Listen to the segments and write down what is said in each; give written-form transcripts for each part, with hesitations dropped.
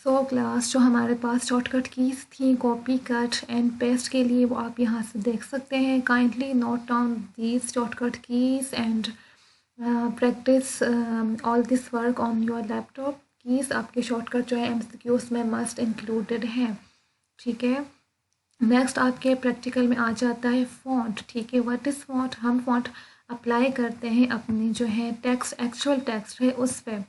So class जो हमारे पास shortcut keys थी कॉपी कट एंड पेस्ट के लिए वो आप यहाँ से देख सकते हैं। Kindly note down these shortcut keys and practice all this work on your laptop. Keys आपके शॉर्टकट जो है एमसीक्यूज़ में मस्ट इंक्लूडेड हैं, ठीक है। नेक्स्ट आपके प्रैक्टिकल में आ जाता है फ़ॉन्ट, ठीक है। What is font? हम फ़ॉन्ट अप्लाई करते हैं अपनी जो है टेक्स्ट, एक्चुअल टेक्स्ट है उस पर।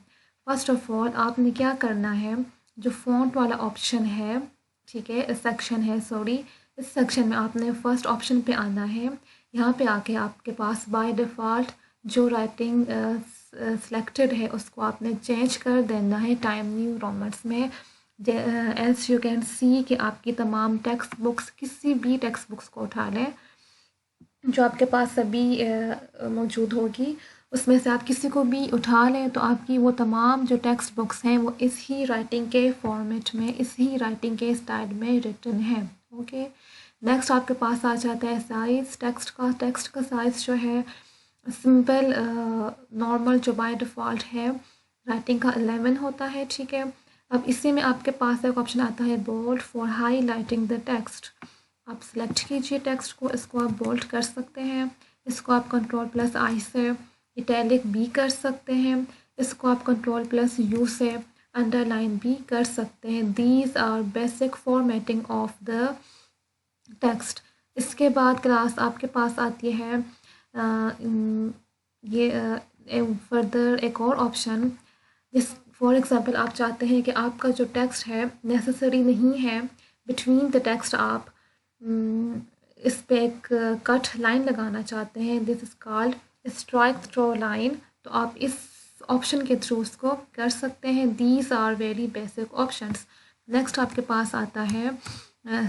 फर्स्ट ऑफ ऑल आपने क्या करना है, जो फ़ॉन्ट वाला ऑप्शन है, ठीक है, सेक्शन है, सॉरी, इस सेक्शन में आपने फर्स्ट ऑप्शन पे आना है। यहाँ पे आके आपके पास बाय डिफ़ॉल्ट जो राइटिंग सिलेक्टेड है उसको आपने चेंज कर देना है टाइम न्यू रोमन्स में। एल्स यू कैन सी कि आपकी तमाम टेक्स्ट बुक्स, किसी भी टेक्स्ट बुक्स को उठा लें जो आपके पास अभी मौजूद होगी, उसमें से आप किसी को भी उठा लें तो आपकी वो तमाम जो टेक्स्ट बुक्स हैं वो इस ही राइटिंग के फॉर्मेट में, इस ही राइटिंग के स्टाइल में रिटन है। ओके, नेक्स्ट आपके पास आ जाता है साइज़ टेक्स्ट का। टेक्स्ट का साइज़ जो है सिंपल नॉर्मल जो बाय डिफ़ॉल्ट है राइटिंग का 11 होता है, ठीक है। अब इसी में आपके पास एक ऑप्शन आता है bold for highlighting the text. आप सेलेक्ट कीजिए टेक्स्ट को, इसको आप बोल्ड कर सकते हैं, इसको आप कंट्रोल+I से इटैलिक भी कर सकते हैं, इसको आप कंट्रोल+U से अंडरलाइन भी कर सकते हैं। These are basic formatting of the text. इसके बाद क्लास आपके पास आती है ये फर्दर एक और ऑप्शन, जिस फॉर एग्ज़ाम्पल आप चाहते हैं कि आपका जो टेक्स्ट है नेसेसरी नहीं है बिटवीन द टेक्स्ट, आप इस पे एक कट लाइन लगाना चाहते हैं, this is called strike through line. तो आप इस ऑप्शन के थ्रू उसको कर सकते हैं। These are very basic options. Next आपके पास आता है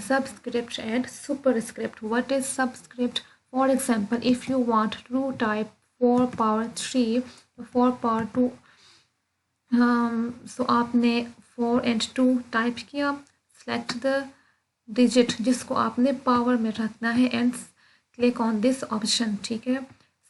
subscript and superscript. What is subscript? For example if you want to type 4 power 3 4 power 2, सो आपने 4 and 2 टाइप किया, सेलेक्ट द डिजिट जिसको आपने पावर में रखना है and click on this option, ठीक है।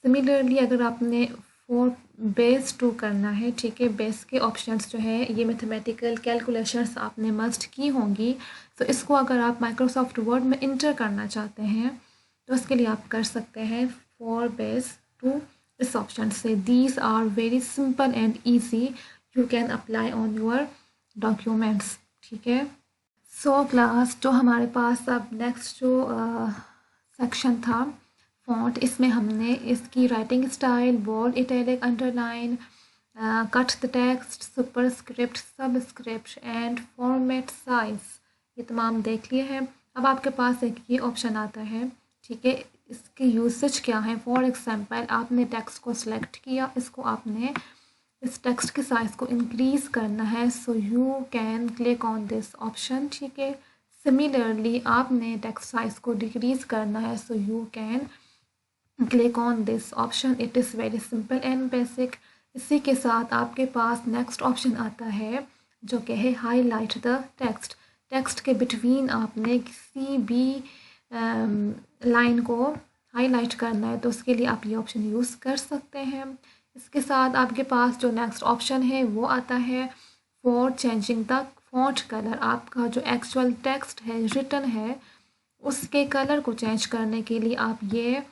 सिमिलरली अगर आपने 4 बेस 2 करना है, ठीक है, बेस के ऑप्शंस जो है ये मैथमेटिकल कैलकुलेशंस आपने मस्ट की होंगी, तो इसको अगर आप माइक्रोसॉफ्ट वर्ड में इंटर करना चाहते हैं तो उसके लिए आप कर सकते हैं 4 बेस 2 इस ऑप्शन से। These are very simple and easy, you can apply on your documents, ठीक है। सो क्लास जो हमारे पास अब नेक्स्ट जो सेक्शन था फ़ॉन्ट, इसमें हमने इसकी writing style, bold, italic, underline, cut the text, superscript, subscript and format size, ये तमाम देख लिए हैं। अब आपके पास एक ये ऑप्शन आता है, ठीक है, इसके यूसेज क्या है। फॉर एग्जांपल आपने टेक्स्ट को सिलेक्ट किया, इसको आपने इस टेक्स्ट के साइज़ को इंक्रीज़ करना है, so you can click on this option, ठीक है। सिमिलरली आपने टेक्स्ट साइज़ को डिक्रीज़ करना है, so you can click on this option. It is very simple and basic. इसी के साथ आपके पास नेक्स्ट ऑप्शन आता है जो कि है हाईलाइट द टेक्स्ट। टेक्स्ट के बिटवीन आपने किसी भी लाइन को हाईलाइट करना है तो उसके लिए आप ये ऑप्शन यूज़ कर सकते हैं। इसके साथ आपके पास जो नेक्स्ट ऑप्शन है वो आता है for changing the font colour. आपका जो एक्चुअल टेक्स्ट है, रिटन है, उसके कलर को चेंज करने के लिए आप ये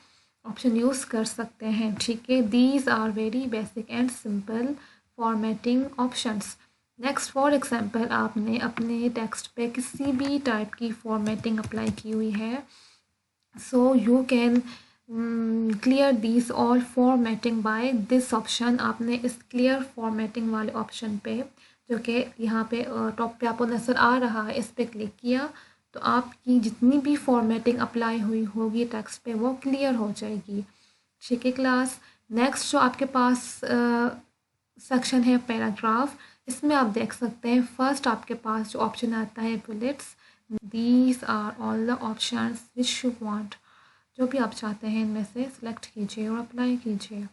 ऑप्शन यूज़ कर सकते हैं, ठीक है। These are very basic and simple formatting options. Next for example आपने अपने टेक्स्ट पे किसी भी टाइप की फॉर्मेटिंग अप्लाई की हुई है, so you can clear this all formatting by this option. आपने इस क्लियर फॉर्मेटिंग वाले ऑप्शन पे जो कि यहाँ पे टॉप पे आपको नज़र आ रहा है, इस पे क्लिक किया तो आपकी जितनी भी फॉर्मेटिंग अप्लाई हुई होगी टेक्स्ट पे वो क्लियर हो जाएगी, ठीक है क्लास। नेक्स्ट जो आपके पास सेक्शन है पैराग्राफ, इसमें आप देख सकते हैं फर्स्ट आपके पास जो ऑप्शन आता है bullets. These are all the options which you want, जो भी आप चाहते हैं इनमें से सिलेक्ट कीजिए और अप्लाई कीजिए।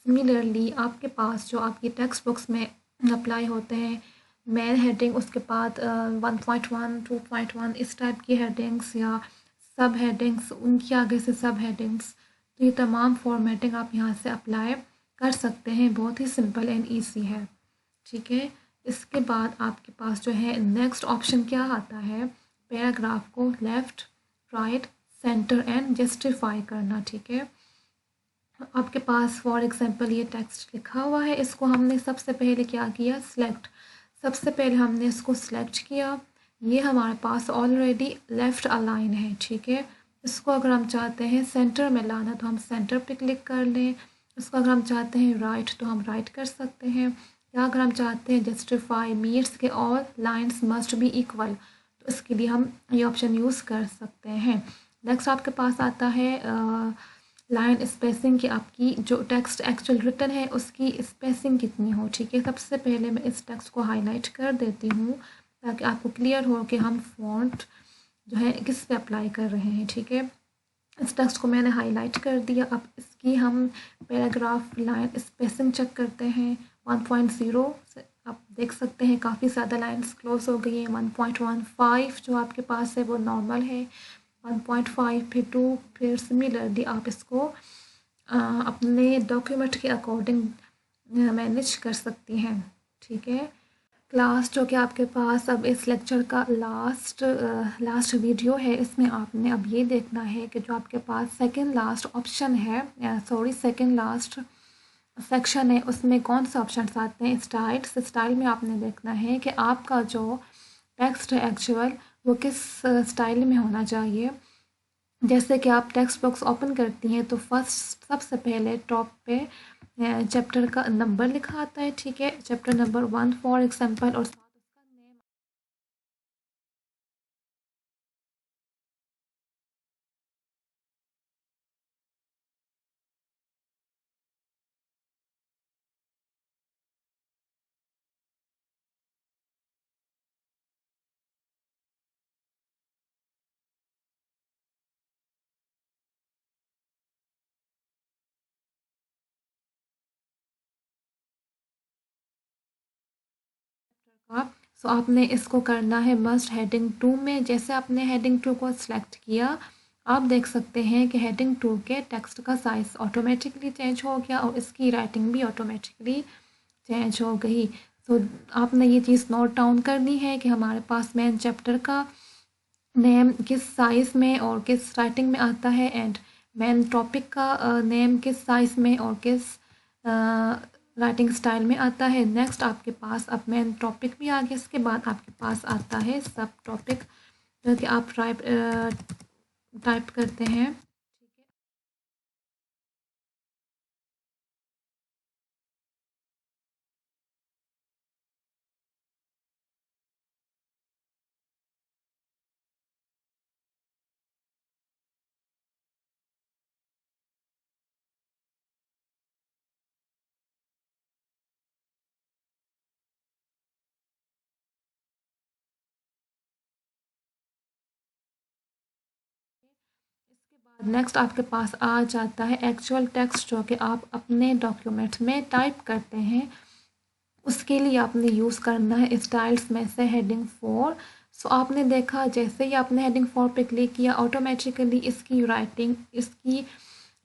सिमिलरली आपके पास जो आपकी टेक्स्ट बुक्स में अप्लाई होते हैं मेन हेडिंग, उसके बाद 1.1 2.1 इस टाइप की हेडिंग्स या सब हेडिंग्स, उनकी आगे से सब हेडिंग्स, तो ये तमाम फॉर्मेटिंग आप यहाँ से अप्लाई कर सकते हैं। बहुत ही सिंपल एंड ईजी है, ठीक है। इसके बाद आपके पास जो है नेक्स्ट ऑप्शन क्या आता है, पैराग्राफ को left, right, centre and justify करना। ठीक है, आपके पास फॉर एग्जांपल ये टेक्स्ट लिखा हुआ है, इसको हमने सबसे पहले क्या किया, सिलेक्ट। सबसे पहले हमने इसको सिलेक्ट किया, ये हमारे पास ऑलरेडी लेफ़्ट अलाइन है। ठीक है, इसको अगर हम चाहते हैं सेंटर में लाना तो हम सेंटर पे क्लिक कर लें। इसको अगर हम चाहते हैं राइट तो हम राइट कर सकते हैं, या अगर हम चाहते हैं जस्टिफाई मीन्स के all lines must be equal, तो इसके लिए हम ये ऑप्शन यूज़ कर सकते हैं। नेक्स्ट आपके पास आता है लाइन स्पेसिंग की, आपकी जो टेक्स्ट एक्चुअल रिटन है उसकी स्पेसिंग कितनी हो। ठीक है, सबसे पहले मैं इस टेक्स्ट को हाईलाइट कर देती हूँ ताकि आपको क्लियर हो कि हम फ़ॉन्ट जो है किस पे अप्लाई कर रहे हैं। ठीक है, इस टेक्स्ट को मैंने हाईलाइट कर दिया। अब इसकी हम पैराग्राफ लाइन स्पेसिंग चेक करते हैं 1.0 से। आप देख सकते हैं काफ़ी ज़्यादा लाइन्स क्लोज हो गई हैं। 1.15 जो आपके पास है वो नॉर्मल है, 1.5 फिर 2, फिर सिमिलरली आप इसको अपने डॉक्यूमेंट के अकॉर्डिंग मैनेज कर सकती हैं। ठीक है क्लास, जो कि आपके पास अब इस लेक्चर का लास्ट वीडियो है, इसमें आपने अब ये देखना है कि जो आपके पास सेकंड लास्ट ऑप्शन है, सेकंड लास्ट सेक्शन है, उसमें कौन से ऑप्शंस आते हैं। स्टाइल में आपने देखना है कि आपका जो टेक्स्ट है एक्चुअल वो किस स्टाइल में होना चाहिए। जैसे कि आप टेक्स्ट बॉक्स ओपन करती हैं तो फर्स्ट सबसे पहले टॉप पे चैप्टर का नंबर लिखा आता है। ठीक है, चैप्टर नंबर 1 फॉर एग्जांपल, और साथ उसका नेम। सो आपने इसको करना है मस्ट हेडिंग 2 में। जैसे आपने हेडिंग 2 को सिलेक्ट किया, आप देख सकते हैं कि हेडिंग 2 के टेक्स्ट का साइज़ ऑटोमेटिकली चेंज हो गया और इसकी राइटिंग भी ऑटोमेटिकली चेंज हो गई। सो आपने ये चीज़ नोट डाउन करनी है कि हमारे पास मेन चैप्टर का नेम किस साइज़ में और किस राइटिंग में आता है, एंड मेन टॉपिक का नेम किस साइज़ में और किस राइटिंग स्टाइल में आता है। नेक्स्ट आपके पास अब मेन टॉपिक भी आ गया, इसके बाद आपके पास आता है सब टॉपिक, जो कि आप टाइप करते हैं। इसके बाद नेक्स्ट आपके पास आ जाता है एक्चुअल टेक्स्ट, जो कि आप अपने डॉक्यूमेंट में टाइप करते हैं। उसके लिए आपने यूज़ करना है स्टाइल्स में से हेडिंग 4। सो आपने देखा जैसे ही आपने हेडिंग 4 पे क्लिक किया, ऑटोमेटिकली इसकी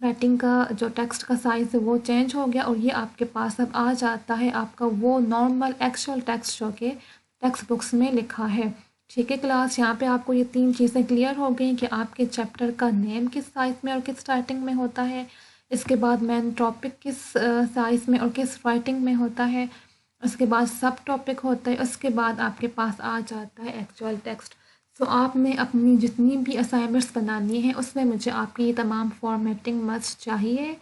राइटिंग का जो टेक्स्ट का साइज़ है वो चेंज हो गया, और ये आपके पास अब आ जाता है आपका वो नॉर्मल एक्चुअल टेक्स्ट जो कि टेक्स्ट बुक्स में लिखा है। ठीक है क्लास, यहाँ पे आपको ये 3 चीज़ें क्लियर हो गई कि आपके चैप्टर का नेम किस साइज़ में और किस राइटिंग में होता है। इसके बाद मेन टॉपिक किस साइज़ में और किस राइटिंग में होता है। उसके बाद सब टॉपिक होता है। उसके बाद आपके पास आ जाता है एक्चुअल टेक्स्ट। सो आपने अपनी जितनी भी असाइनमेंट्स बनानी है उसमें मुझे आपकी ये तमाम फॉर्मेटिंग मस्ट चाहिए।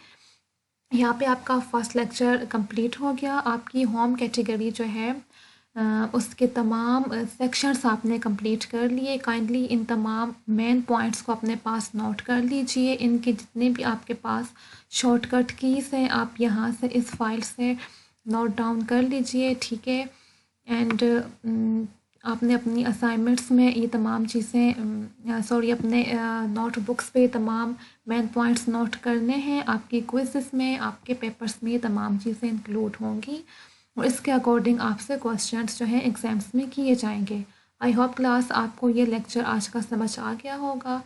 यहाँ पे आपका फर्स्ट लेक्चर कंप्लीट हो गया। आपकी होम कैटेगरी जो है उसके तमाम सेक्शंस आपने कंप्लीट कर लिए। काइंडली इन तमाम मेन पॉइंट्स को अपने पास नोट कर लीजिए। इनके जितने भी आपके पास शॉर्टकट कीज़ हैं आप यहाँ से इस फाइल से नोट डाउन कर लीजिए। ठीक है, एंड आपने अपनी असाइनमेंट्स में ये तमाम चीज़ें अपने नोटबुक्स पे तमाम मेन पॉइंट्स नोट करने हैं। आपकी क्विज़ेस में, आपके पेपर्स में ये तमाम चीज़ें इंक्लूड होंगी और इसके अकॉर्डिंग आपसे क्वेश्चंस जो हैं एग्ज़ाम्स में किए जाएंगे। आई होप क्लास आपको ये लेक्चर आज का समझ आ गया होगा।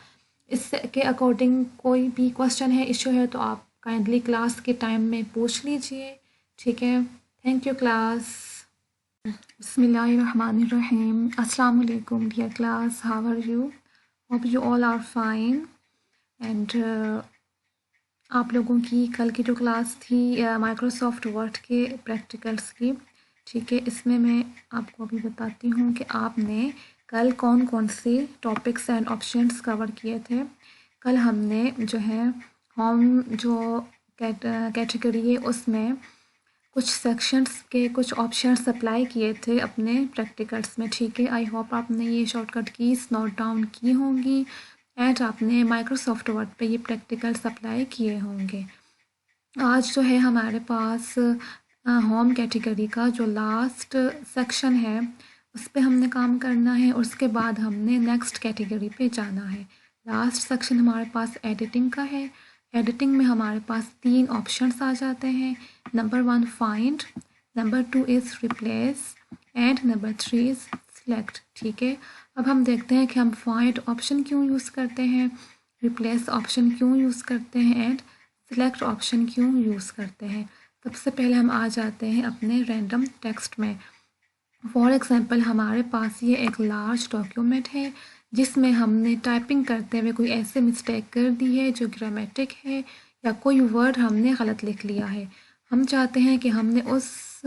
इससे के अकॉर्डिंग कोई भी क्वेश्चन है, इशू है, तो आप काइंडली क्लास के टाइम में पूछ लीजिए। ठीक है, thank you class. Bismillahirrahmanirrahim. Assalamu alaikum dear class. How are you? Hope you all are fine. And आप लोगों की कल की जो क्लास थी माइक्रोसॉफ्ट वर्ड के प्रैक्टिकल्स की, ठीक है, इसमें मैं आपको अभी बताती हूँ कि आपने कल कौन कौन से टॉपिक्स एंड ऑप्शंस कवर किए थे। कल हमने जो है होम जो कैटेगरी है उसमें कुछ सेक्शंस के कुछ ऑप्शंस अप्लाई किए थे अपने प्रैक्टिकल्स में, ठीक है। आई होप आपने ये शॉर्टकट कीज नोट डाउन की होंगी एंड आपने माइक्रोसॉफ्ट वर्ड पे ये प्रैक्टिकल्स अप्लाई किए होंगे। आज जो है हमारे पास होम कैटेगरी का जो लास्ट सेक्शन है उस पे हमने काम करना है, उसके बाद हमने नेक्स्ट कैटेगरी पे जाना है। लास्ट सेक्शन हमारे पास एडिटिंग का है। एडिटिंग में हमारे पास 3 ऑप्शंस आ जाते हैं। Number 1 find, number 2 is replace and number 3 is select, ठीक है। अब हम देखते हैं कि हम फाइंड ऑप्शन क्यों यूज़ करते हैं, रिप्लेस ऑप्शन क्यों यूज़ करते हैं एंड सिलेक्ट ऑप्शन क्यों यूज़ करते हैं। सबसे पहले हम आ जाते हैं अपने रैंडम टेक्स्ट में। फॉर एग्ज़ाम्पल हमारे पास ये एक लार्ज डॉक्यूमेंट है जिसमें हमने टाइपिंग करते हुए कोई ऐसे मिस्टेक कर दी है जो ग्रामेटिक है या कोई वर्ड हमने गलत लिख लिया है। हम चाहते हैं कि हमने उस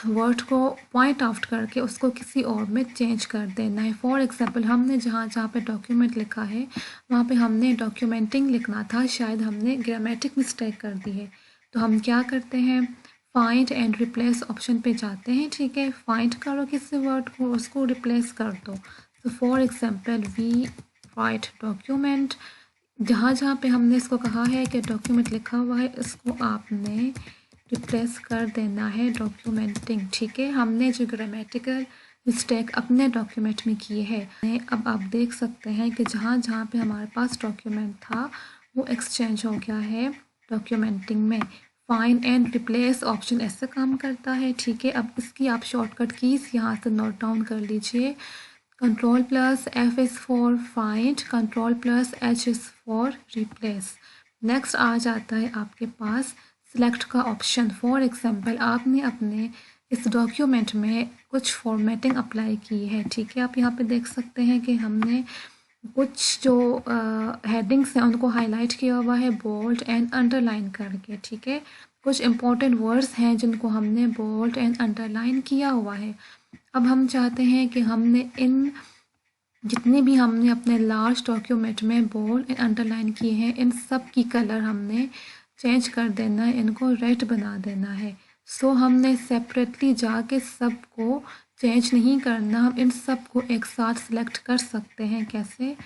वर्ड को पॉइंट आउट करके उसको किसी और में चेंज कर देना है। फॉर एग्ज़ाम्पल हमने जहाँ पे डॉक्यूमेंट लिखा है वहाँ पे हमने डॉक्यूमेंटिंग लिखना था, शायद हमने ग्रामेटिक मिस्टेक कर दी है। तो हम क्या करते हैं, फाइंड एंड रिप्लेस ऑप्शन पे जाते हैं, ठीक है। फाइंड करो किसी वर्ड को, उसको रिप्लेस कर दो। तो for example we write document, जहाँ पे हमने इसको कहा है कि डॉक्यूमेंट लिखा हुआ है इसको आपने रिप्लेस कर देना है डॉक्यूमेंटिंग, ठीक है। हमने जो ग्रामेटिकल मिस्टेक अपने डॉक्यूमेंट में की है, अब आप देख सकते हैं कि जहाँ पे हमारे पास डॉक्यूमेंट था वो एक्सचेंज हो गया है डॉक्यूमेंटिंग में। फाइंड एंड रिप्लेस ऑप्शन ऐसे काम करता है, ठीक है। अब इसकी आप शॉर्टकट कीज़ यहाँ से नोट डाउन कर लीजिए। Ctrl+F is for find, Ctrl+H is for replace. Next आ जाता है आपके पास सिलेक्ट का ऑप्शन। फॉर एग्ज़ाम्पल आपने अपने इस डॉक्यूमेंट में कुछ फॉर्मेटिंग अप्लाई की है, ठीक है। आप यहाँ पे देख सकते हैं कि हमने कुछ जो हेडिंग्स हैं उनको हाईलाइट किया हुआ है बोल्ड एंड अंडरलाइन करके, ठीक है। कुछ इंपॉर्टेंट वर्ड्स हैं जिनको हमने बोल्ड एंड अंडरलाइन किया हुआ है। अब हम चाहते हैं कि हमने इन जितने भी हमने अपने लार्ज डॉक्यूमेंट में बोल्ड एंड अंडरलाइन किए हैं इन सब की कलर हमने चेंज कर देना है, इनको रेड बना देना है। सो हमने सेपरेटली जाके सबको चेंज नहीं करना, हम इन सब को एक साथ सिलेक्ट कर सकते हैं। कैसे,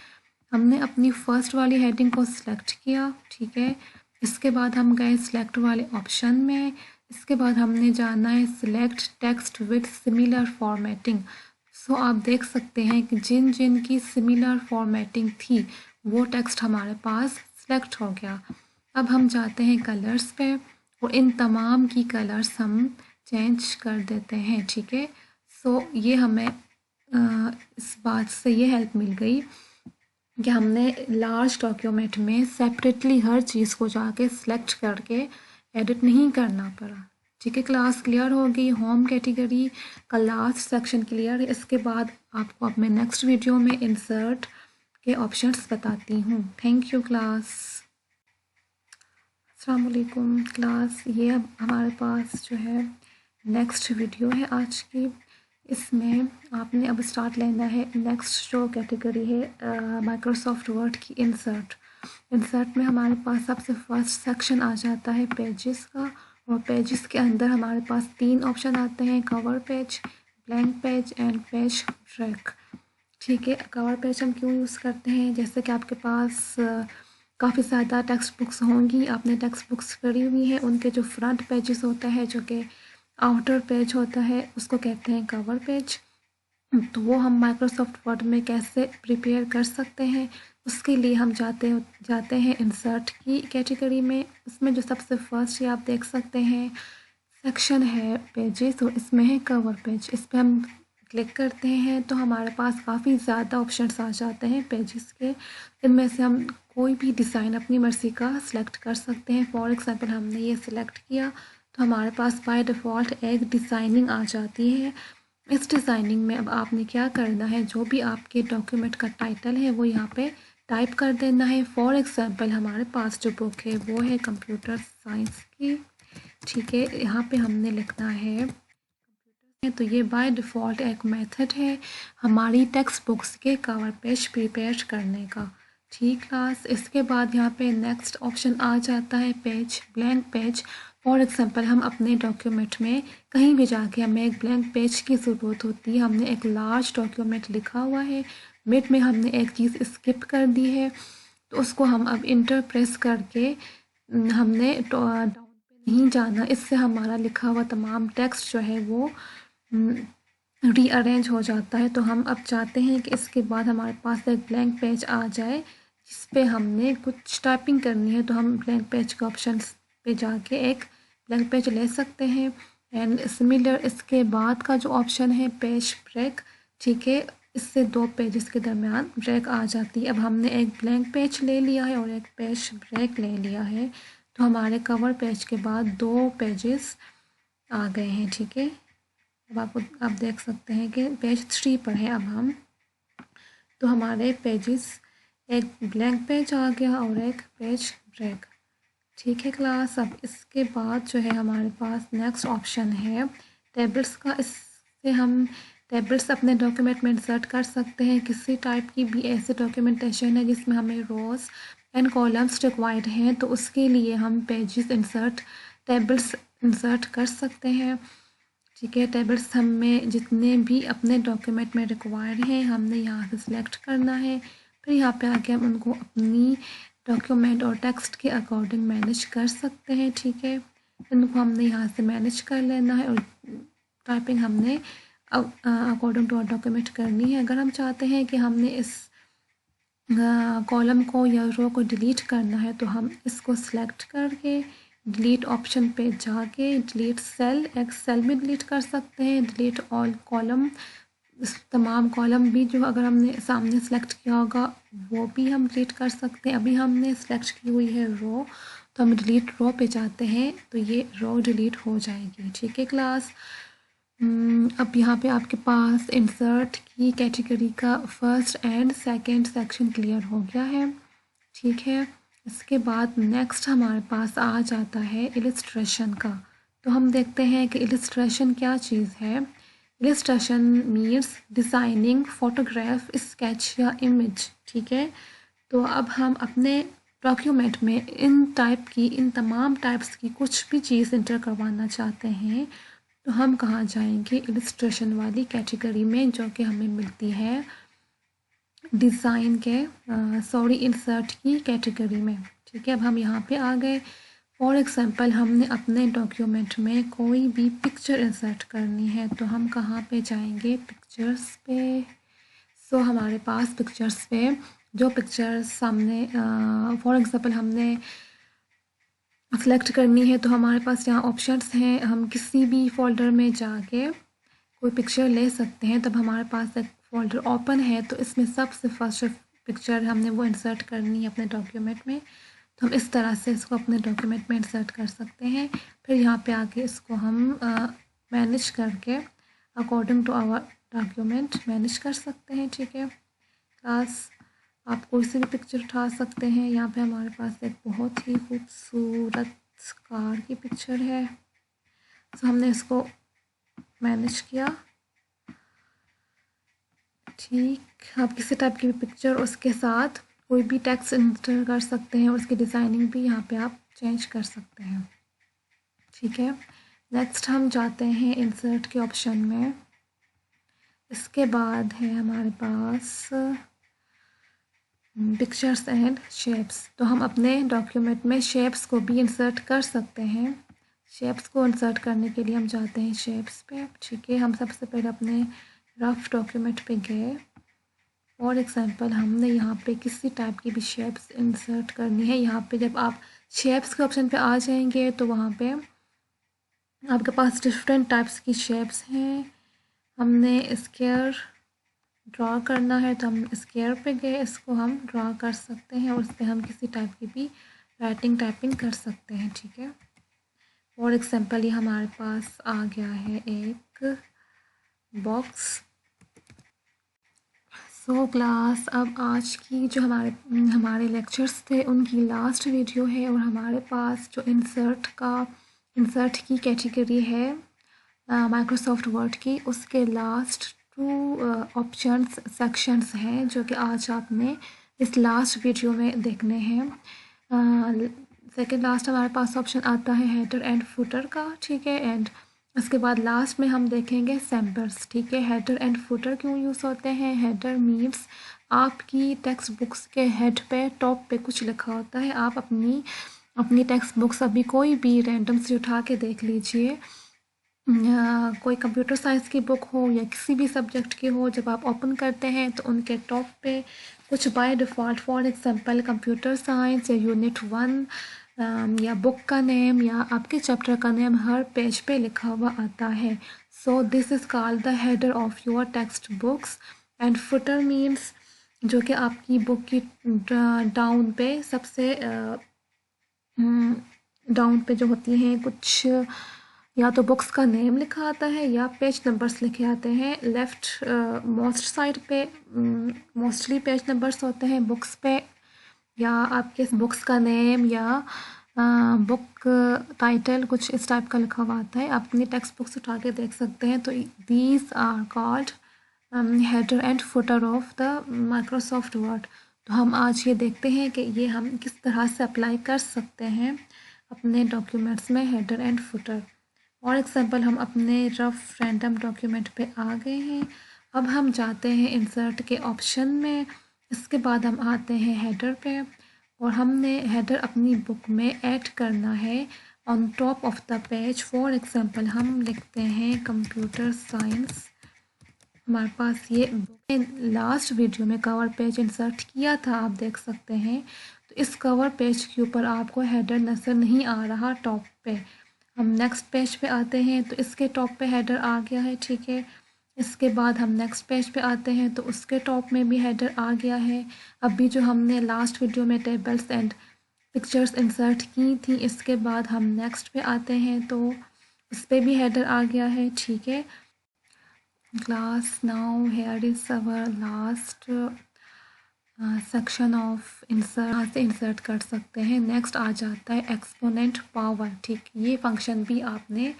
हमने अपनी फर्स्ट वाली हेडिंग को सिलेक्ट किया, ठीक है। इसके बाद हम गए सिलेक्ट वाले ऑप्शन में, इसके बाद हमने जाना है select text with similar formatting. So आप देख सकते हैं कि जिन जिन की सिमिलर फॉर्मेटिंग थी वो टेक्स्ट हमारे पास सिलेक्ट हो गया। अब हम जाते हैं कलर्स पे और इन तमाम की कलर्स हम चेंज कर देते हैं, ठीक है। सो ये हमें इस बात से ये हेल्प मिल गई कि हमने लार्ज डॉक्यूमेंट में सेपरेटली हर चीज़ को जाके सिलेक्ट करके एडिट नहीं करना पड़ा, ठीक है। क्लास क्लियर होगी, होम कैटेगरी का लास्ट सेक्शन क्लियर है। इसके बाद आपको अब मैं नेक्स्ट वीडियो में इंसर्ट के ऑप्शंस बताती हूँ। Thank you class. अस्सलाम वालेकुम क्लास। ये अब हमारे पास जो है नेक्स्ट वीडियो है आज की, इसमें आपने अब स्टार्ट लेना है नेक्स्ट जो कैटेगरी है माइक्रोसॉफ्ट वर्ड की इंसर्ट। इंसर्ट में हमारे पास सबसे फर्स्ट सेक्शन आ जाता है पेजेस का, और पेजेस के अंदर हमारे पास 3 ऑप्शन आते हैं, cover page, blank page and page track, ठीक है। कवर पेज हम क्यों यूज़ करते हैं, जैसे कि आपके पास काफ़ी ज़्यादा टेक्स्ट बुक्स होंगी, आपने टेक्स्ट बुक्स करी हुई हैं, उनके जो फ्रंट पेजेस होता है जो कि आउटर पेज होता है उसको कहते हैं कवर पेज। तो वो हम माइक्रोसॉफ्ट वर्ड में कैसे प्रिपेयर कर सकते हैं, उसके लिए हम जाते हैं इंसर्ट की कैटेगरी में। उसमें जो सबसे फर्स्ट ये आप देख सकते हैं सेक्शन है पेजेस, तो इसमें है कवर पेज। इस पर हम क्लिक करते हैं तो हमारे पास काफ़ी ज़्यादा ऑप्शंस आ जाते हैं पेजेस के, इनमें से हम कोई भी डिज़ाइन अपनी मर्ज़ी का सिलेक्ट कर सकते हैं। फॉर एग्ज़ाम्पल हमने ये सिलेक्ट किया तो हमारे पास बाय डिफ़ॉल्ट एक डिज़ाइनिंग आ जाती है। इस डिज़ाइनिंग में अब आपने क्या करना है, जो भी आपके डॉक्यूमेंट का टाइटल है वो यहाँ पे टाइप कर देना है। फॉर एग्ज़ाम्पल हमारे पास जो बुक है वो है कंप्यूटर साइंस की, ठीक है। यहाँ पे हमने लिखना है, तो ये बाय डिफ़ॉल्ट एक मेथड है हमारी टेक्स्ट बुक्स के कवर पेज प्रिपेयर करने का, ठीक क्लास। इसके बाद यहाँ पे नेक्स्ट ऑप्शन आ जाता है page, blank page. For example हम अपने डॉक्यूमेंट में कहीं भी जाके हमें एक ब्लैंक पेज की ज़रूरत होती है। हमने एक लार्ज डॉक्यूमेंट लिखा हुआ है, मिड में हमने एक चीज़ स्किप कर दी है, तो उसको हम अब इंटर प्रेस करके हमने डाउन पे नहीं जाना, इससे हमारा लिखा हुआ तमाम टेक्स्ट जो है वो रीअरेंज हो जाता है। तो हम अब चाहते हैं कि इसके बाद हमारे पास एक ब्लैंक पेज आ जाए जिस पे हमने कुछ टाइपिंग करनी है, तो हम ब्लैंक पेज के ऑप्शन पे जाके एक ब्लैंक पेज ले सकते हैं। एंड सिमिलर इसके बाद का जो ऑप्शन है पेज ब्रेक, ठीक है, इससे दो पेजेस के दरमियान ब्रेक आ जाती है। अब हमने एक ब्लैंक पेज ले लिया है और एक पेज ब्रेक ले लिया है, तो हमारे कवर पेज के बाद दो पेजेस आ गए हैं, ठीक है। अब आप देख सकते हैं कि पेज 3 पर है अब हम, तो हमारे पेजेस एक ब्लैंक पेज आ गया और एक पेज ब्रेक, ठीक है क्लास। अब इसके बाद जो है हमारे पास नेक्स्ट ऑप्शन है टेबल्स का। इससे हम टेबल्स अपने डॉक्यूमेंट में इंसर्ट कर सकते हैं। किसी टाइप की भी ऐसे डॉक्यूमेंटेशन है जिसमें हमें रोज़ एंड कॉलम्स रिक्वायर्ड हैं, तो उसके लिए हम पेजेस इंसर्ट टेबल्स इंसर्ट कर सकते हैं, ठीक है। टेबल्स हमें जितने भी अपने डॉक्यूमेंट में रिक्वायर्ड हैं हमने यहाँ से सिलेक्ट करना है, फिर यहाँ पे आके हम उनको अपनी डॉक्यूमेंट और टेक्स्ट के अकॉर्डिंग मैनेज कर सकते हैं, ठीक है। इनको हमने यहाँ से मैनेज कर लेना है और टाइपिंग हमने अकॉर्डिंग टू आवर डॉक्यूमेंट करनी है। अगर हम चाहते हैं कि हमने इस कॉलम को या रो को डिलीट करना है, तो हम इसको सिलेक्ट करके डिलीट ऑप्शन पे जाके डिलीट सेल, एक सेल में डिलीट कर सकते हैं, डिलीट ऑल कॉलम, तमाम कॉलम भी जो अगर हमने सामने सेलेक्ट किया होगा वो भी हम डिलीट कर सकते हैं। अभी हमने सेलेक्ट की हुई है रो, तो हम डिलीट रो पे जाते हैं तो ये रो डिलीट हो जाएगी, ठीक है क्लास। अब यहाँ पे आपके पास इंसर्ट की कैटेगरी का first and second section clear हो गया है, ठीक है। इसके बाद नेक्स्ट हमारे पास आ जाता है इलस्ट्रेशन का। तो हम देखते हैं कि इलस्ट्रेशन क्या चीज़ है। Illustration means designing photograph, sketch या इमेज, ठीक है। तो अब हम अपने डॉक्यूमेंट में इन तमाम टाइप्स की कुछ भी चीज़ इंटर करवाना चाहते हैं, तो हम कहाँ जाएंगे, इलस्ट्रेशन वाली कैटेगरी में, जो कि हमें मिलती है डिज़ाइन के इंसर्ट की कैटेगरी में, ठीक है। अब हम यहाँ पे आ गए। फॉर एग्ज़ाम्पल हमने अपने डॉक्यूमेंट में कोई भी पिक्चर इंसर्ट करनी है, तो हम कहाँ पे जाएंगे, पिक्चर्स पे। सो हमारे पास पिक्चर्स पे जो पिक्चर्स सामने फॉर एग्ज़ाम्पल हमने सेलेक्ट करनी है, तो हमारे पास यहाँ ऑप्शंस हैं। हम किसी भी फोल्डर में जाके कोई पिक्चर ले सकते हैं। तब हमारे पास एक फोल्डर ओपन है, तो इसमें सबसे फर्स्ट पिक्चर हमने वो इंसर्ट करनी है अपने डॉक्यूमेंट में, तो हम इस तरह से इसको अपने डॉक्यूमेंट में इंसर्ट कर सकते हैं। फिर यहाँ पे आके इसको हम मैनेज करके according to our document manage कर सकते हैं, ठीक है क्लास। आप कोई से भी पिक्चर उठा सकते हैं। यहाँ पे हमारे पास एक बहुत ही खूबसूरत कार की पिक्चर है, तो हमने इसको मैनेज किया, ठीक। आप किसी टाइप की भी पिक्चर उसके साथ कोई भी टेक्स्ट इंटर कर सकते हैं, उसकी डिज़ाइनिंग भी यहाँ पे आप चेंज कर सकते हैं, ठीक है। नेक्स्ट हम जाते हैं इंसर्ट के ऑप्शन में। इसके बाद है हमारे पास पिक्चर्स एंड शेप्स। तो हम अपने डॉक्यूमेंट में शेप्स को भी इंसर्ट कर सकते हैं। शेप्स को इंसर्ट करने के लिए हम जाते हैं शेप्स पे, ठीक है। हम सबसे पहले अपने रफ डॉक्यूमेंट पे गए। फॉर एग्ज़ाम्पल हमने यहाँ पे किसी टाइप की भी शेप्स इंसर्ट करनी है। यहाँ पे जब आप शेप्स के ऑप्शन पे आ जाएंगे, तो वहाँ पे आपके पास डिफरेंट टाइप्स की शेप्स हैं। हमने स्क्वायर ड्रॉ करना है, तो हम स्क्वायर पे गए, इसको हम ड्रॉ कर सकते हैं और उस पर हम किसी टाइप की भी राइटिंग टाइपिंग कर सकते हैं, ठीक है। फॉर एग्जांपल ये हमारे पास आ गया है एक बॉक्स। सो क्लास, अब आज की जो हमारे लेक्चर्स थे उनकी लास्ट वीडियो है, और हमारे पास जो इंसर्ट की कैटेगरी है माइक्रोसॉफ्ट वर्ड की, उसके लास्ट 2 ऑप्शंस सेक्शंस हैं जो कि आज आपने इस लास्ट वीडियो में देखने हैं। सेकंड लास्ट हमारे पास ऑप्शन आता है हेडर एंड फुटर का, ठीक है। एंड उसके बाद लास्ट में हम देखेंगे सैम्पल्स, ठीक है। हेडर एंड फुटर क्यों यूज़ होते हैं? हेडर मीन्स आपकी टेक्स्ट बुक्स के हेड पे टॉप पे कुछ लिखा होता है। आप अपनी टेक्स्ट बुक्स अभी कोई भी रैंडम से उठा के देख लीजिए, कोई कंप्यूटर साइंस की बुक हो या किसी भी सब्जेक्ट की हो, जब आप ओपन करते हैं तो उनके टॉप पे कुछ by default, for example computer science या यूनिट 1 या बुक का नेम या आपके चैप्टर का नेम हर पेज पे लिखा हुआ आता है। So this is called the header of your text books. And footer means जो कि आपकी बुक की डाउन पे सबसे डाउन पे जो होती हैं कुछ, या तो बुक्स का नेम लिखा आता है या पेज नंबर्स लिखे आते हैं। लेफ़्ट मोस्ट साइड पे मोस्टली पेज नंबर्स होते हैं बुक्स पे, या आपके बुक्स का नेम या बुक टाइटल कुछ इस टाइप का लिखा हुआ आता है। आप अपनी टेक्स्ट बुक्स उठा के देख सकते हैं। तो these are called header and footer of the Microsoft Word. तो हम आज ये देखते हैं कि ये हम किस तरह से अप्लाई कर सकते हैं अपने डॉक्यूमेंट्स में header and footer. For example हम अपने रफ रैंडम डॉक्यूमेंट पे आ गए हैं। अब हम जाते हैं इंसर्ट के ऑप्शन में, इसके बाद हम आते हैं हेडर पे, और हमने हेडर अपनी बुक में ऐड करना है on top of the page. For example हम लिखते हैं कंप्यूटर साइंस। हमारे पास ये लास्ट वीडियो में कवर पेज इंसर्ट किया था, आप देख सकते हैं। तो इस कवर पेज के ऊपर आपको हेडर नज़र नहीं आ रहा टॉप पे। हम नेक्स्ट पेज पे आते हैं तो इसके टॉप पे हेडर आ गया है, ठीक है। इसके बाद हम नेक्स्ट पेज पे आते हैं तो उसके टॉप में भी हेडर आ गया है। अभी जो हमने लास्ट वीडियो में टेबल्स एंड पिक्चर्स इंसर्ट की थी, इसके बाद हम नेक्स्ट पे आते हैं तो उस पर भी हेडर आ गया है, ठीक है। Class now here is our last section of insert से इंसर्ट कर सकते हैं। नेक्स्ट आ जाता है एक्सपोनेंट पावर, ठीक। ये फंक्शन भी आपने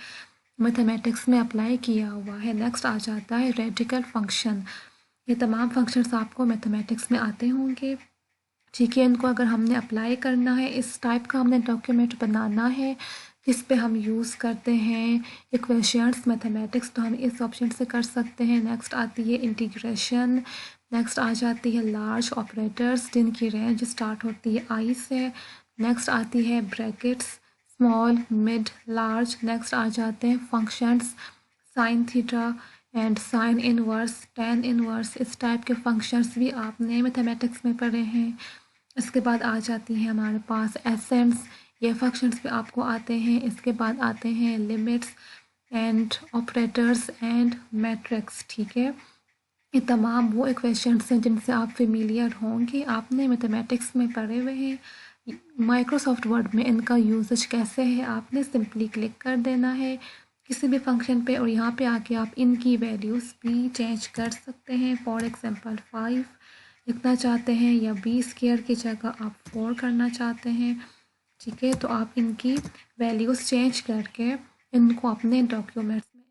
मैथमेटिक्स में अप्लाई किया हुआ है। नेक्स्ट आ जाता है रेडिकल फंक्शन। ये तमाम फंक्शंस आपको मैथमेटिक्स में आते होंगे, ठीक है। इनको अगर हमने अप्लाई करना है, इस टाइप का हमने डॉक्यूमेंट बनाना है जिस पे हम यूज़ करते हैं इक्वेशंस मैथमेटिक्स, तो हम इस ऑप्शन से कर सकते हैं। नेक्स्ट आती है इंटीग्रेशन। नेक्स्ट आ जाती है लार्ज ऑपरेटर्स जिनकी रेंज स्टार्ट होती है आई से। नेक्स्ट आती है brackets, small, mid, large. Next आ जाते हैं functions, sine theta and sine inverse, tan inverse. इस टाइप के फंक्शंस भी आपने मैथमेटिक्स में पढ़े हैं। इसके बाद आ जाती है हमारे पास एसेंट्स, ये फंक्शंस भी आपको आते हैं। इसके बाद आते हैं limits and operators and matrix, ठीक है। ये तमाम वो इक्वेशंस हैं जिनसे आप फेमिलियर होंगे, आपने मैथमेटिक्स में पढ़े हुए हैं। माइक्रोसॉफ्ट वर्ड में इनका यूजेज कैसे है, आपने सिंपली क्लिक कर देना है किसी भी फंक्शन पे, और यहाँ पे आके आप इनकी वैल्यूज़ भी चेंज कर सकते हैं। फॉर एग्जांपल 5 लिखना चाहते हैं या 20 स्क्वायर की जगह आप 4 करना चाहते हैं, ठीक है। तो आप इनकी वैल्यूज़ चेंज करके इनको अपने डॉक्यूमेंट्स में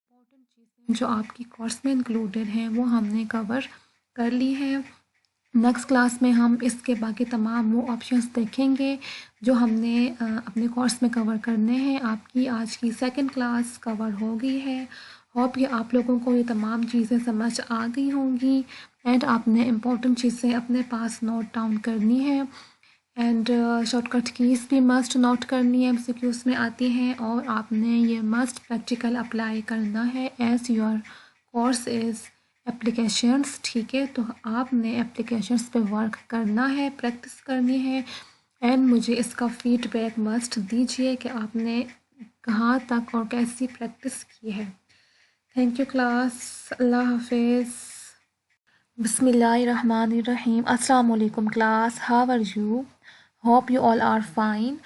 इम्पोर्टेंट चीज़ें जो आपकी कोर्स में इंक्लूडेड हैं वो हमने कवर कर ली है। नेक्स्ट क्लास में हम इसके बाकी तमाम वो ऑप्शंस देखेंगे जो हमने अपने कोर्स में कवर करने हैं। आपकी आज की सेकंड क्लास कवर हो गई है। होप ये आप लोगों को ये तमाम चीज़ें समझ आ गई होंगी, एंड आपने इम्पोर्टेंट चीज़ें अपने पास नोट डाउन करनी है। एंड शॉर्टकट कीज़ भी मस्ट नोट करनी है, एमसीक्यूज़ में आती हैं, और आपने ये मस्ट प्रैक्टिकल अप्लाई करना है as your course is applications, ठीक है। तो आपने एप्लीकेशंस पे वर्क करना है, प्रैक्टिस करनी है एंड मुझे इसका फीडबैक मस्ट दीजिए कि आपने कहाँ तक और कैसी प्रैक्टिस की है। थैंक यू क्लास, अल्लाह हाफिज़। बिस्मिल्लाहिर्रहमानिर्रहीम। अस्सलाम वालेकुम class, how are you? Hope you all are fine.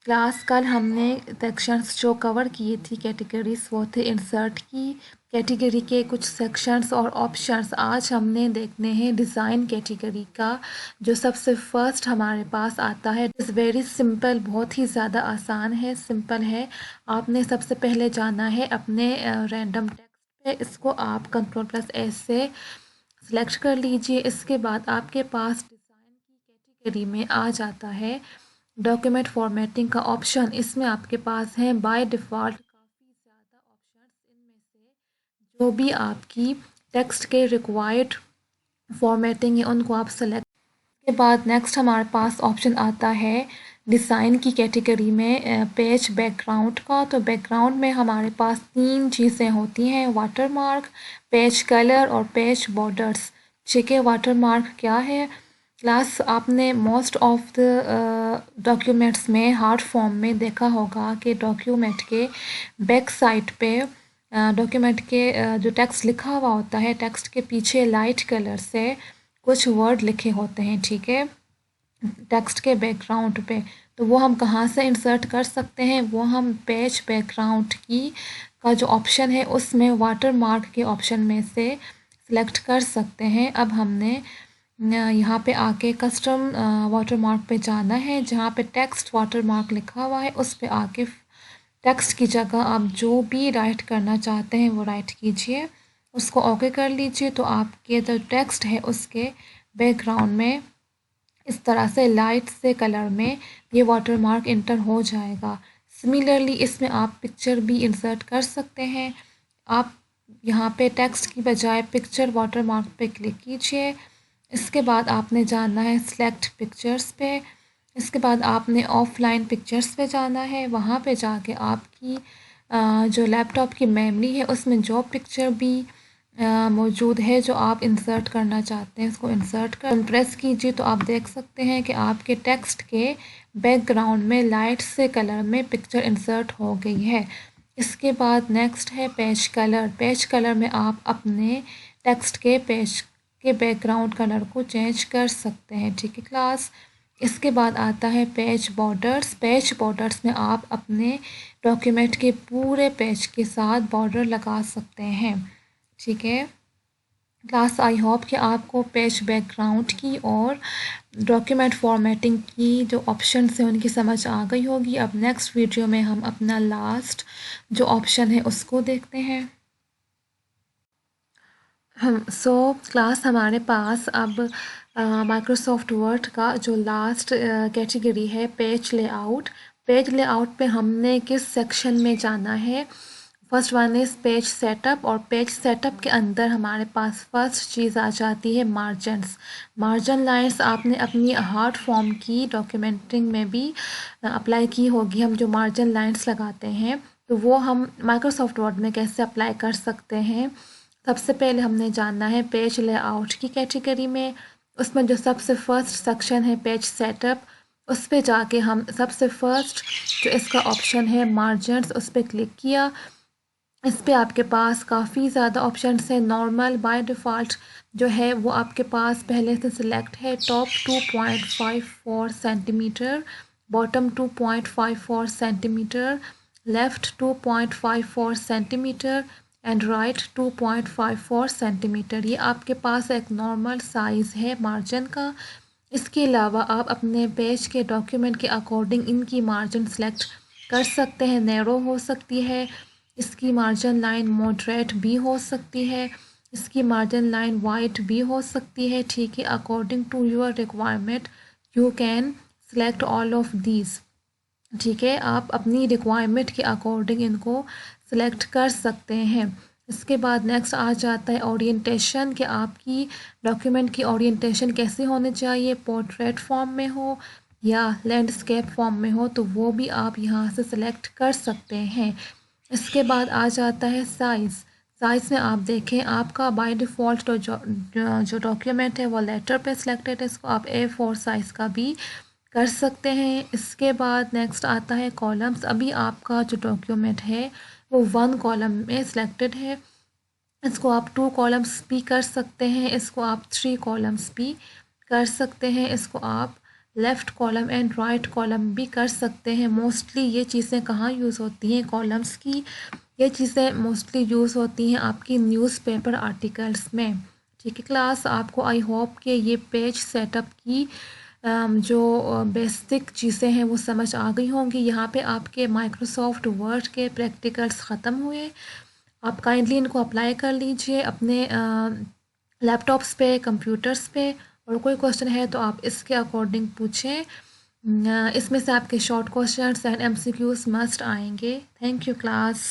Class कल हमने सेक्शंस जो कवर किए थी कैटेगरीज, वो थे इंसर्ट की कैटेगरी के कुछ सेक्शंस और ऑप्शंस। आज हमने देखने हैं डिज़ाइन कैटेगरी का, जो सबसे फर्स्ट हमारे पास आता है। इट्स वेरी सिंपल, बहुत ही ज़्यादा आसान है, सिंपल है। आपने सबसे पहले जाना है अपने रैंडम टेक्स्ट पे, इसको आप Ctrl+S से सिलेक्ट कर लीजिए। इसके बाद आपके पास डिज़ाइन की कैटेगरी में आ जाता है डॉक्यूमेंट फॉर्मेटिंग का ऑप्शन। इसमें आपके पास है बाय डिफ़ॉल्ट काफ़ी ज़्यादा ऑप्शंस, इनमें से जो भी आपकी टेक्स्ट के रिक्वायर्ड फॉर्मेटिंग है उनको आप सेलेक्ट। के बाद नेक्स्ट हमारे पास ऑप्शन आता है डिज़ाइन की कैटेगरी में पेज बैकग्राउंड का। तो बैकग्राउंड में हमारे पास 3 चीज़ें होती हैं, वाटरमार्क, पेज कलर और पेज बॉर्डर्स। ठीक है, वाटरमार्क क्या है क्लास? आपने मोस्ट ऑफ द डॉक्यूमेंट्स में हार्ड फॉर्म में देखा होगा कि डॉक्यूमेंट के बैक साइड पे डॉक्यूमेंट के जो टेक्स्ट लिखा हुआ होता है, टेक्स्ट के पीछे लाइट कलर से कुछ वर्ड लिखे होते हैं, ठीक है, टेक्स्ट के बैकग्राउंड पे। तो वो हम कहाँ से इंसर्ट कर सकते हैं? वो हम पेज बैकग्राउंड की का जो ऑप्शन है उसमें वाटर मार्क के ऑप्शन में से सिलेक्ट कर सकते हैं। अब हमने यहाँ पे आके कस्टम वाटर मार्क पे जाना है, जहाँ पे टेक्स्ट वाटर मार्क लिखा हुआ है उस पे आके टेक्स्ट की जगह आप जो भी राइट करना चाहते हैं वो राइट कीजिए, उसको ओके कर लीजिए। तो आपके जो टेक्स्ट है उसके बैकग्राउंड में इस तरह से लाइट से कलर में ये वाटर मार्क इंटर हो जाएगा। सिमिलरली इसमें आप पिक्चर भी इंसर्ट कर सकते हैं। आप यहाँ पे टेक्स्ट की बजाय पिक्चर वाटर मार्क पे क्लिक कीजिए। इसके बाद आपने जाना है सिलेक्ट पिक्चर्स पे। इसके बाद आपने ऑफलाइन पिक्चर्स पे जाना है। वहाँ पे जाके आपकी जो लैपटॉप की मेमोरी है उसमें जो पिक्चर भी मौजूद है जो आप इंसर्ट करना चाहते हैं उसको इंसर्ट कर प्रेस कीजिए। तो आप देख सकते हैं कि आपके टेक्स्ट के बैकग्राउंड में लाइट से कलर में पिक्चर इंसर्ट हो गई है। इसके बाद नेक्स्ट है पेज कलर। पेज कलर में आप अपने टेक्स्ट के पेज के बैकग्राउंड कलर को चेंज कर सकते हैं, ठीक है क्लास। इसके बाद आता है पेज बॉर्डर्स। पेज बॉर्डर्स में आप अपने डॉक्यूमेंट के पूरे पेज के साथ बॉर्डर लगा सकते हैं, ठीक है क्लास। आई होप कि आपको पेज बैकग्राउंड की और डॉक्यूमेंट फॉर्मेटिंग की जो ऑप्शंस हैं उनकी समझ आ गई होगी। अब नेक्स्ट वीडियो में हम अपना लास्ट जो ऑप्शन है उसको देखते हैं। सो क्लास हमारे पास अब माइक्रोसॉफ्ट वर्ड का जो लास्ट कैटेगरी है पेज लेआउट। पेज लेआउट पे हमने किस सेक्शन में जाना है? First one is page setup, और पेज सेटअप के अंदर हमारे पास फर्स्ट चीज़ आ जाती है मार्जिन्स। मार्जिन लाइंस आपने अपनी हार्ड फॉर्म की डॉक्यूमेंटिंग में भी अप्लाई की होगी। हम जो मार्जिन लाइंस लगाते हैं तो वो हम माइक्रोसॉफ्ट वर्ड में कैसे अप्लाई कर सकते हैं? सबसे पहले हमने जानना है पेज लेआउट की कैटेगरी में। उसमें जो सबसे फर्स्ट सेक्शन है पेज सेटअप, उस पर जाके हम सबसे फर्स्ट जो इसका ऑप्शन है मार्जिन्स, उस पर क्लिक किया। इस पे आपके पास काफ़ी ज़्यादा ऑप्शंस हैं। नॉर्मल बाय डिफ़ॉल्ट जो है वो आपके पास पहले से सिलेक्ट है। Top 2.54 centimetre, bottom 2.54 centimetre, left 2.54 centimetre and right 2.54 centimetre. ये आपके पास एक नॉर्मल साइज़ है मार्जिन का। इसके अलावा आप अपने पेज के डॉक्यूमेंट के अकॉर्डिंग इनकी मार्जिन सेलेक्ट कर सकते हैं। नैरो हो सकती है, इसकी मार्जिन लाइन मॉडरेट भी हो सकती है, इसकी मार्जिन लाइन वाइड भी हो सकती है, ठीक है। According to your requirement you can select all of these, ठीक है। आप अपनी रिक्वायरमेंट के अकॉर्डिंग इनको सेलेक्ट कर सकते हैं। इसके बाद नेक्स्ट आ जाता है ओरिएंटेशन, कि आपकी डॉक्यूमेंट की ओरिएंटेशन कैसे होनी चाहिए, पोर्ट्रेट फॉर्म में हो या लैंडस्केप फॉर्म में हो, तो वो भी आप यहाँ से सिलेक्ट कर सकते हैं। इसके बाद आ जाता है साइज़। साइज़ में आप देखें आपका बाय डिफ़ॉल्ट तो जो डॉक्यूमेंट है वो लेटर पे सिलेक्टेड है, इसको आप A4 साइज़ का भी कर सकते हैं। इसके बाद नेक्स्ट आता है कॉलम्स। अभी आपका जो डॉक्यूमेंट है वो 1 कॉलम में सिलेक्टेड है, इसको आप 2 कॉलम्स भी कर सकते हैं, इसको आप 3 कॉलम्स भी कर सकते हैं, इसको आप left column and right column भी कर सकते हैं। मोस्टली ये चीज़ें कहाँ यूज़ होती हैं कॉलम्स की, ये चीज़ें मोस्टली यूज़ होती हैं आपकी न्यूज़पेपर आर्टिकल्स में। ठीक है क्लास, आपको आई होप कि ये पेज सेटअप की जो बेसिक चीज़ें हैं वो समझ आ गई होंगी। यहाँ पे आपके माइक्रोसॉफ्ट वर्ड के प्रैक्टिकल्स ख़त्म हुए। आप काइंडली इनको अप्लाई कर लीजिए अपने लैपटॉप्स पे, कंप्यूटर्स पे, और कोई क्वेश्चन है तो आप इसके अकॉर्डिंग पूछें। इसमें से आपके short questions and MCQs must आएंगे। Thank you class.